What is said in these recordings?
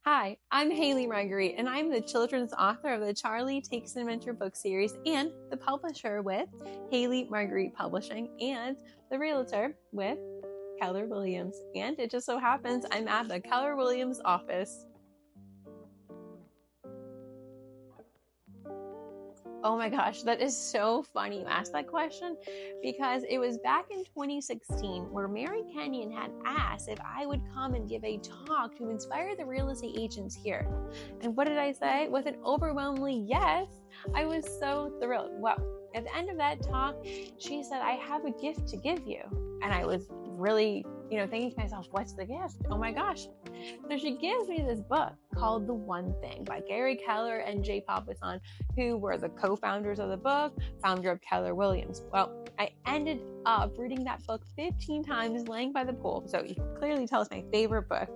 Hi, I'm Haley Marguerite, and I'm the children's author of the Charlie Takes an Adventure book series and the publisher with Haley Marguerite Publishing and the realtor with Keller Williams. And it just so happens I'm at the Keller Williams office. Oh my gosh, that is so funny you asked that question because it was back in 2016 where Mary Kenyon had asked if I would come and give a talk to inspire the real estate agents here. And what did I say? With an overwhelmingly yes, I was so thrilled. Well, at the end of that talk, she said, I have a gift to give you. And I was really, thinking to myself, what's the gift? Oh my gosh. So she gives me this book called The One Thing by Gary Keller and Jay Papasan, who were the co-founders of the book, founder of Keller Williams. Well, I ended up reading that book 15 times laying by the pool. So you can clearly tell it's my favorite book.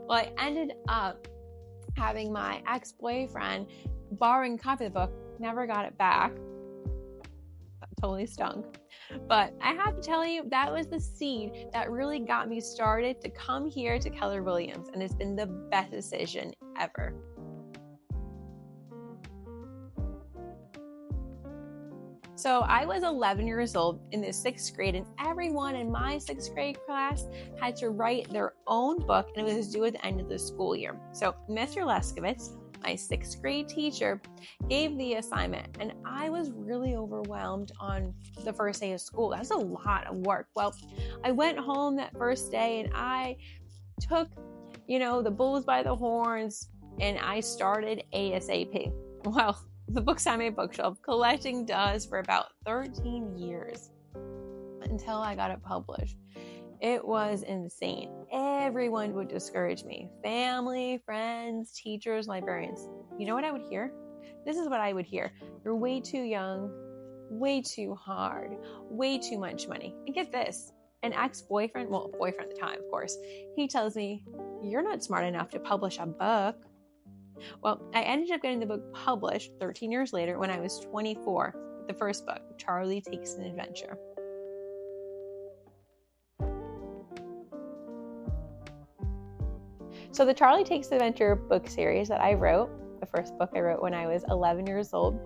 Well, I ended up having my ex-boyfriend borrowing a copy of the book, never got it back. That totally stunk. But I have to tell you, that was the seed that really got me started to come here to Keller Williams, and it's been the best decision ever. So I was 11 years old in the 6th grade, and everyone in my 6th grade class had to write their own book, and it was due at the end of the school year. So Mr. Leskovitz, my 6th grade teacher, gave the assignment, and I was really overwhelmed on the first day of school. That was a lot of work. Well, I went home that first day, and I took, the bulls by the horns, and I started ASAP. Well, the books on my bookshelf collecting dust for about 13 years until I got it published. It was insane. Everyone would discourage me. Family, friends, teachers, librarians. You know what I would hear? This is what I would hear. You're way too young, way too hard, way too much money. And get this, an ex-boyfriend, boyfriend at the time, of course, he tells me, you're not smart enough to publish a book. Well, I ended up getting the book published 13 years later when I was 24 with the first book, Charlie Takes an Adventure. So the Charlie Takes an Adventure book series that I wrote, the first book I wrote when I was 11 years old,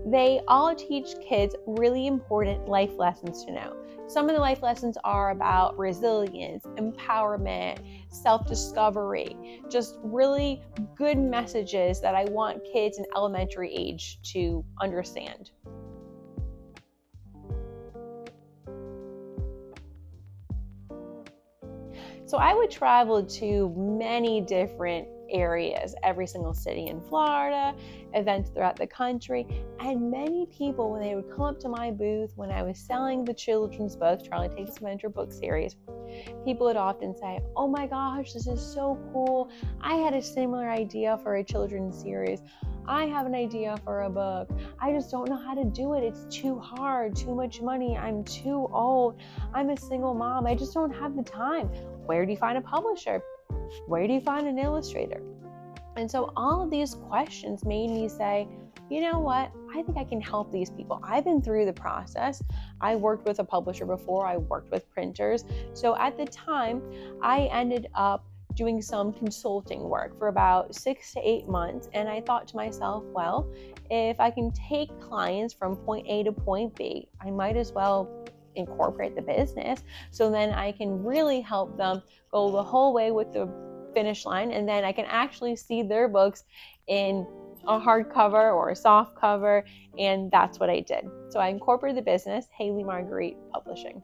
they all teach kids really important life lessons to know. Some of the life lessons are about resilience, empowerment, self-discovery, just really good messages that I want kids in elementary age to understand. So I would travel to many different areas, every single city in Florida, events throughout the country, and many people, when they would come up to my booth when I was selling the children's book, Charlie Takes an Adventure book series, people would often say, oh my gosh, this is so cool. I had a similar idea for a children's series. I have an idea for a book. I just don't know how to do it. It's too hard, too much money. I'm too old. I'm a single mom. I just don't have the time. Where do you find a publisher? Where do you find an illustrator? And so all of these questions made me say, you know what? I think I can help these people. I've been through the process. I worked with a publisher before. I worked with printers. So at the time, I ended up doing some consulting work for about 6 to 8 months. And I thought to myself, well, if I can take clients from point A to point B, I might as well incorporate the business. So then I can really help them go the whole way with the finish line. And then I can actually see their books in a hardcover or a soft cover. And that's what I did. So I incorporated the business, Haley Marguerite Publishing.